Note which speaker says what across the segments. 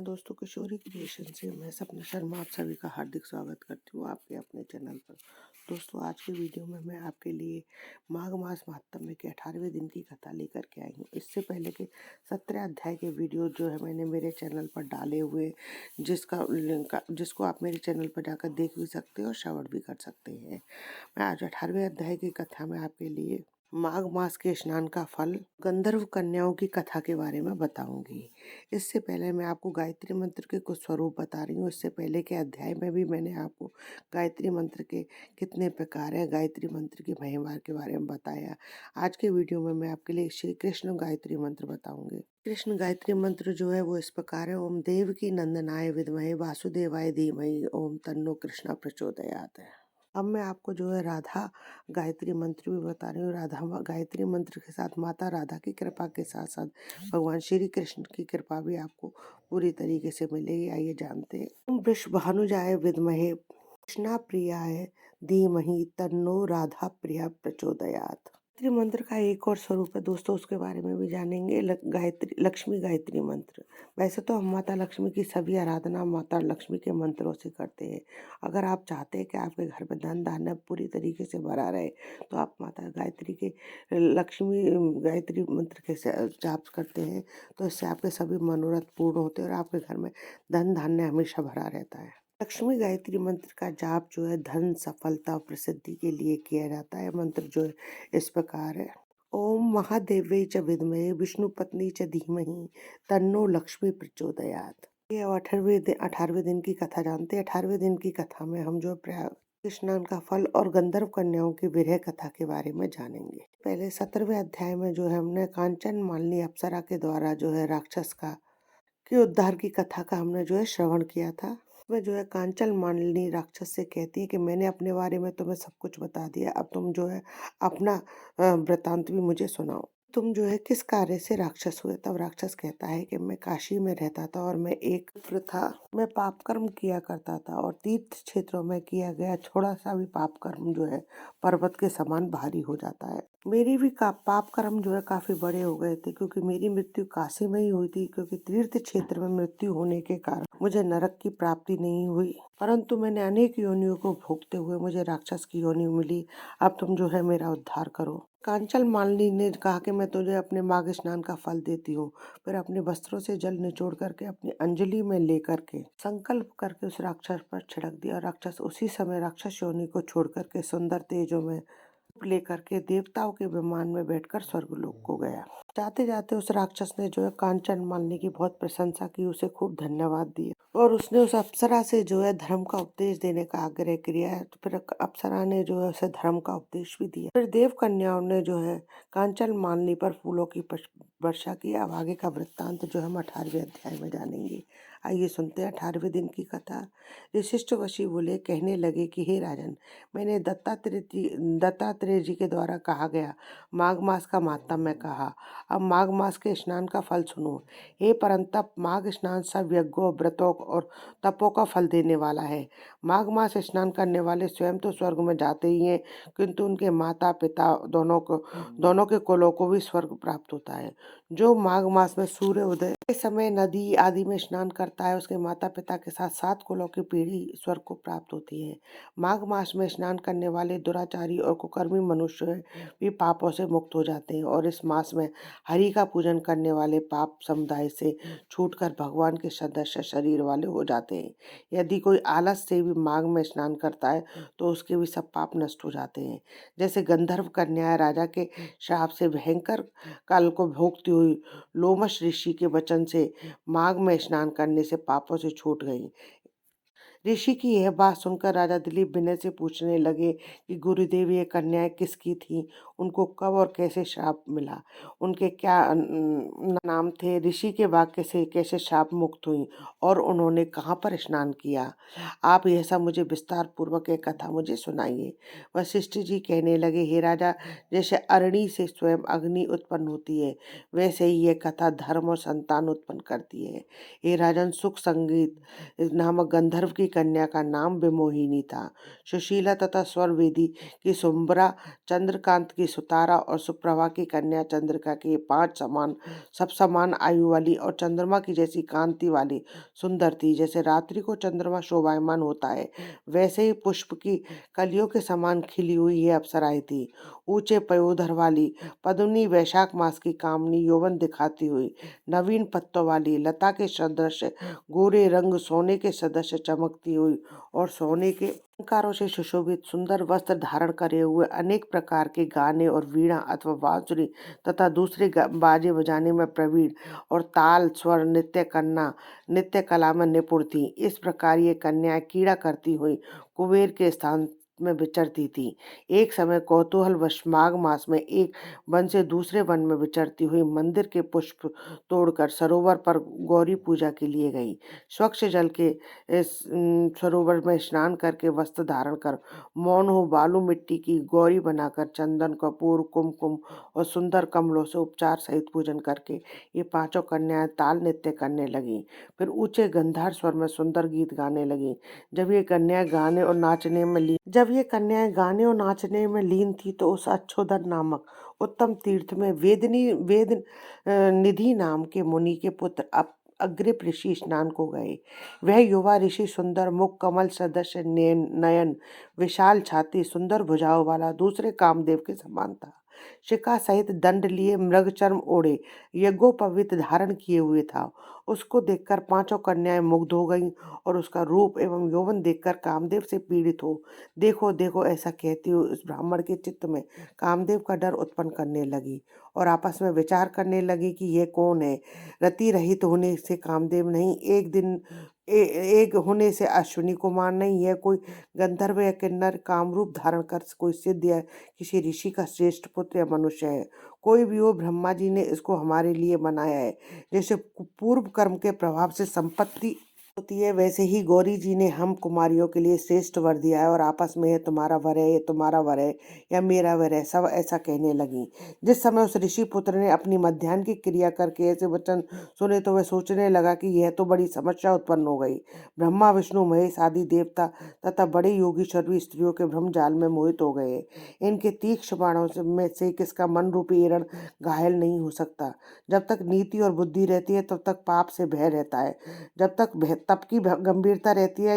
Speaker 1: दोस्तों, किशोरी क्रिएशन से मैं सपना शर्मा आप सभी का हार्दिक स्वागत करती हूँ आपके अपने चैनल पर। दोस्तों, आज के वीडियो में मैं आपके लिए माघ मास महात्म्य के 18वें दिन की कथा लेकर के आई हूँ। इससे पहले के 17 अध्याय के वीडियो जो है मैंने मेरे चैनल पर डाले हुए, जिसका लिंक जिसको आप मेरे चैनल पर जाकर देख भी सकते हो और श्रवण भी कर सकते हैं। मैं आज 18वें अध्याय की कथा में आपके लिए माघ मास के स्नान का फल, गंधर्व कन्याओं की कथा के बारे में बताऊंगी। इससे पहले मैं आपको गायत्री मंत्र के कुछ स्वरूप बता रही हूँ। इससे पहले के अध्याय में भी मैंने आपको गायत्री मंत्र के कितने प्रकार है, गायत्री मंत्र की महिमा के बारे में बताया। आज के वीडियो में मैं आपके लिए श्री कृष्ण गायत्री मंत्र बताऊंगी। कृष्ण गायत्री मंत्र जो है वो इस प्रकार है: ओम देवकी नंदनाय विद्महे वासुदेवाय धीमहि, ओम तन्नो कृष्णा प्रचोदयात्। अब मैं आपको जो है राधा गायत्री मंत्र भी बता रही हूँ। राधा गायत्री मंत्र के साथ माता राधा की कृपा के साथ साथ भगवान श्री कृष्ण की कृपा भी आपको पूरी तरीके से मिलेगी। आइए जानते हैं। ओम वृषभानुजाय विद्महे कृष्णा प्रियाय धीमहि, तन्नो राधा प्रिया प्रचोदयात्। गायत्री मंत्र का एक और स्वरूप है दोस्तों, उसके बारे में भी जानेंगे। लक्ष्मी गायत्री मंत्र। वैसे तो हम माता लक्ष्मी की सभी आराधना माता लक्ष्मी के मंत्रों से करते हैं। अगर आप चाहते हैं कि आपके घर में धन धान्य पूरी तरीके से भरा रहे, तो आप माता गायत्री के लक्ष्मी गायत्री मंत्र के जाप करते हैं, तो इससे आपके सभी मनोरथ पूर्ण होते हैं और आपके घर में धन धान्य हमेशा भरा रहता है। लक्ष्मी गायत्री मंत्र का जाप जो है धन, सफलता और प्रसिद्धि के लिए किया जाता है। मंत्र जो है इस प्रकार है: ओम महादेव्यै च विद्महे विष्णु पत्नी च धीमहि, तन्नो लक्ष्मी प्रचोदयात्। ये 18वें दिन की कथा जानते हैं। 18वें दिन की कथा में हम जो प्रयाग स्नान का फल और गंधर्व कन्याओं की विरह कथा के बारे में जानेंगे। पहले 17वें अध्याय में जो है हमने कांचन मालिनी अप्सरा के द्वारा जो है राक्षस के उद्धार की कथा का हमने जो है श्रवण किया था। वह जो है कांचन मालिनी राक्षस से कहती है कि मैंने अपने बारे में तुम्हें सब कुछ बता दिया, अब तुम जो है अपना वृतांत भी मुझे सुनाओ। तुम जो है किस कार्य से राक्षस हुए? तब राक्षस कहता है कि मैं काशी में रहता था और मैं एक था, मैं पाप कर्म किया करता था और तीर्थ क्षेत्रों में किया गया थोड़ा सा भी पाप कर्म जो है पर्वत के समान भारी हो जाता है। मेरी भी पाप कर्म जो है काफी बड़े हो गए थे, क्योंकि मेरी मृत्यु काशी में ही हुई थी, क्योंकि तीर्थ क्षेत्र में मृत्यु होने के कारण मुझे नरक की प्राप्ति नहीं हुई, परंतु मैंने अनेक योनियों को भोगते हुए मुझे राक्षस की योनि मिली। अब तुम जो है मेरा उद्धार करो। कांचन मालिनी ने कहा कि मैं तुझे अपने माघ स्नान का फल देती हूँ। फिर अपने वस्त्रों से जल निचोड़ करके अपनी अंजलि में लेकर के संकल्प करके उस राक्षस पर छिड़क दिया और राक्षस उसी समय राक्षस योनि को छोड़ करके सुंदर तेजों में लेकर के देवताओं के विमान में बैठकर स्वर्गलोक को गया। जाते जाते उस राक्षस ने जो है कांचन मालिनी की बहुत प्रशंसा की, उसे खूब धन्यवाद दिया और उसने उस अप्सरा से जो है धर्म का उपदेश देने का आग्रह किया है। तो फिर अप्सरा ने जो है उसे धर्म का उपदेश भी दिया। फिर देव कन्याओं ने जो है कांचन मालिनी पर फूलों की वर्षा की। अब आगे का वृत्तांत जो हम 18वें अध्याय में जानेंगे। आइए सुनते हैं 18वें दिन की कथा। वशिष्ठ ऋषि बोले, कहने लगे कि हे राजन, मैंने दत्तात्रेय जी के द्वारा कहा गया माघ मास का महात्म्य कहा। अब माघ मास के स्नान का फल सुनो। हे परंतप, माघ स्नान सब यज्ञों, व्रतों और तपों का फल देने वाला है। माघ मास स्नान करने वाले स्वयं तो स्वर्ग में जाते ही हैं, किंतु उनके माता पिता दोनों के कुलों को भी स्वर्ग प्राप्त होता है। जो माघ मास में सूर्य उदय के समय नदी आदि में स्नान करता है, उसके माता पिता के साथ 7 कुलों की पीढ़ी स्वर्ग को प्राप्त होती है। माघ मास में स्नान करने वाले दुराचारी और कुकर्मी मनुष्य भी पापों से मुक्त हो जाते हैं और इस मास में हरि का पूजन करने वाले पाप समुदाय से छूटकर भगवान के सदस्य शरीर वाले हो जाते हैं। यदि कोई आलस से भी माघ में स्नान करता है तो उसके भी सब पाप नष्ट हो जाते हैं। जैसे गंधर्व कन्या राजा के श्राप से भयंकर काल को भोगती हुई लोमश ऋषि के वचन से माघ में स्नान करने से पापों से छूट गई। ऋषि की यह बात सुनकर राजा दिलीप विनय से पूछने लगे कि गुरुदेव, ये कन्याएं किसकी थी, उनको कब और कैसे श्राप मिला, उनके क्या नाम थे, ऋषि के वाक्य से कैसे श्राप मुक्त हुई और उन्होंने कहाँ पर स्नान किया। आप यह सब मुझे विस्तार पूर्वक एक कथा मुझे सुनाइए। वशिष्ठ जी कहने लगे, हे राजा, जैसे अरणि से स्वयं अग्नि उत्पन्न होती है, वैसे ही यह कथा धर्म और संतान उत्पन्न करती है। हे राजन, सुख संगीत नामक गंधर्व की कन्या का नाम विमोहिनी था। सुशीला तथा स्वरवेदी की सुम्बरा, चंद्रकांत की सुतारा और सुप्रभा की कन्या चंद्रिका की ये 5 सब समान आयु वाली और चंद्रमा की जैसी कांति वाली सुंदर थी। जैसे रात्रि को चंद्रमा शोभायमान होता है, वैसे ही पुष्प की कलियों के समान खिली हुई ये अप्सराएं थी। ऊंचे पयोधर वाली पद्मिनी, वैशाख मास की कामनी, यौवन दिखाती हुई, नवीन पत्तों वाली लता के सदृश गोरे रंग, सोने के सदृश चमकती हुई और सोने के अलंकारों से सुशोभित सुंदर वस्त्र धारण करे हुए, अनेक प्रकार के गाने और वीणा अथवा बांसुरी तथा दूसरे बाजे बजाने में प्रवीण और ताल स्वर नृत्य कला में निपुण थी। इस प्रकार ये कन्याएं कीड़ा करती हुई कुबेर के स्थान में विचरती थी। एक समय कौतूहलवश माघ मास में एक वन से दूसरे वन में विचरती हुई मंदिर के पुष्प तोड़कर सरोवर पर गौरी पूजा के लिए गई। स्वच्छ जल के इस सरोवर में स्नान करके वस्त्र धारण कर, मौन हो बालू मिट्टी की गौरी बनाकर चंदन, कपूर, कुमकुम और सुंदर कमलों से उपचार सहित पूजन करके ये 5 कन्याएं ताल नृत्य करने लगी। फिर ऊंचे गंधार स्वर में सुंदर गीत गाने लगी। जब ये कन्याएं गाने और नाचने में लीन थी तो उस अच्छोदन नामक उत्तम तीर्थ में वेद निधि नाम के मुनि के पुत्र अग्रिप ऋषि स्नान को गए। वह युवा ऋषि सुंदर मुख, कमल सदृश नयन, विशाल छाती, सुंदर भुजाओं वाला दूसरे कामदेव के समान था। शिखा सहित दंड लिए, मृग चर्म ओढ़े, यज्ञोपवीत धारण किए हुए था। उसको देखकर 5 कन्याएं मुग्ध हो गईं और उसका रूप एवं यौवन देखकर कामदेव से पीड़ित हो देखो देखो ऐसा कहती हुई उस ब्राह्मण के चित्त में कामदेव का डर उत्पन्न करने लगी और आपस में विचार करने लगी कि यह कौन है। रति रहित होने से कामदेव नहीं, एक होने से अश्विनी कुमार नहीं, यह कोई गंधर्व या किन्नर कामरूप धारण कर कोई सिद्ध या किसी ऋषि का श्रेष्ठ पुत्र या मनुष्य है। कोई भी हो, ब्रह्मा जी ने इसको हमारे लिए बनाया है। जैसे पूर्व कर्म के प्रभाव से संपत्ति होती है, वैसे ही गौरी जी ने हम कुमारियों के लिए श्रेष्ठ वर दिया है और आपस में ये तुम्हारा वर है, ये तुम्हारा वर है या मेरा वर है, सब ऐसा कहने लगी। जिस समय उस ऋषि पुत्र ने अपनी मध्याह्न की क्रिया करके ऐसे वचन सुने तो वह सोचने लगा कि यह तो बड़ी समस्या उत्पन्न हो गई। ब्रह्मा, विष्णु, महेश आदि देवता तथा बड़े योगीश्वर भी स्त्रियों के भ्रम जाल में मोहित हो गए। इनके तीक्ष्ण बाणों में से किसका मन रूपी एरण घायल नहीं हो सकता। जब तक नीति और बुद्धि रहती है तब तक पाप से भय रहता है, जब तक तप की गंभीरता रहती है,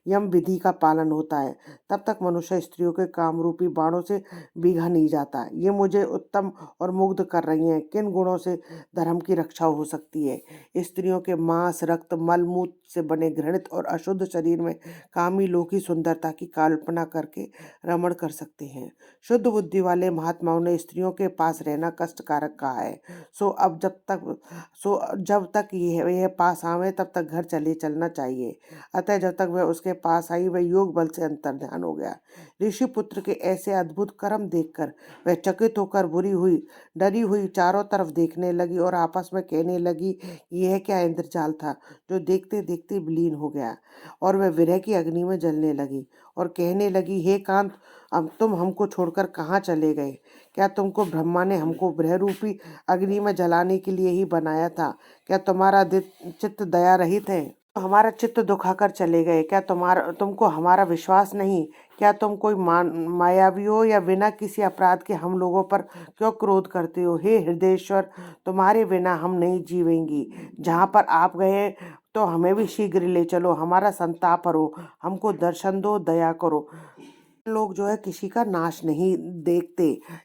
Speaker 1: यम विधि का पालन होता है, तब तक मनुष्य स्त्रियों के काम रूपी बाणों से भीगा नहीं जाता। ये मुझे उत्तम और मुग्ध कर रही हैं। किन गुणों से धर्म की रक्षा हो सकती है? स्त्रियों के मांस, रक्त, मल मूत्र से बने घृणित और अशुद्ध शरीर में कामी लोक की सुंदरता की कल्पना करके रमण कर सकते हैं। शुद्ध बुद्धि वाले महात्माओं ने स्त्रियों के पास रहना कष्टकारक कहा है। जब तक यह पास आवे तब तक घर चलना चाहिए। अतः जब तक वह उसके पास आई वह योग बल से अंतर्ध्यान हो गया। ऋषि पुत्र के ऐसे अद्भुत कर्म देखकर वह चकित होकर डरी हुई चारों तरफ देखने लगी और आपस में कहने लगी, यह क्या इंद्रजाल था जो देखते देखते विलीन हो गया। और वह विरह की अग्नि में जलने लगी और कहने लगी, हे कांत, अब तुम हमको छोड़कर कहाँ चले गए? क्या तुमको ब्रह्मा ने हमको विरह रूपी अग्नि में जलाने के लिए ही बनाया था? क्या तुम्हारा चित्त दया रहित है? हमारा चित्त दुखाकर चले गए। क्या तुमको हमारा विश्वास नहीं? क्या तुम कोई मायावी हो या बिना किसी अपराध के हम लोगों पर क्यों क्रोध करते हो? हे हृदयेश्वर, तुम्हारे बिना हम नहीं जीवेंगी। जहाँ पर आप गए तो हमें भी शीघ्र ले चलो, हमारा संताप करो, हमको दर्शन दो, दया करो। लोग जो है किसी का नाश नहीं देखते।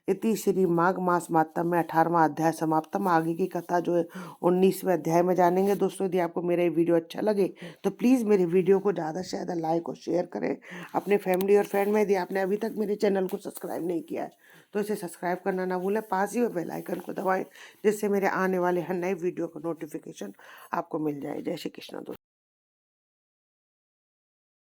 Speaker 1: इति श्री माघ मास मातम में 18वां अध्याय समाप्तम। आगे की कथा जो है 19वें अध्याय में जानेंगे। दोस्तों, यदि आपको मेरा ये वीडियो अच्छा लगे तो प्लीज़ मेरे वीडियो को ज़्यादा से ज़्यादा लाइक और शेयर करें अपने फैमिली और फ्रेंड में। यदि आपने अभी तक मेरे चैनल को सब्सक्राइब नहीं किया है तो इसे सब्सक्राइब करना ना भूलें। पास ही में बेल आइकन को दबाएं जिससे मेरे आने वाले हर नए वीडियो का नोटिफिकेशन आपको मिल जाए। जय श्री कृष्ण दोस्तों।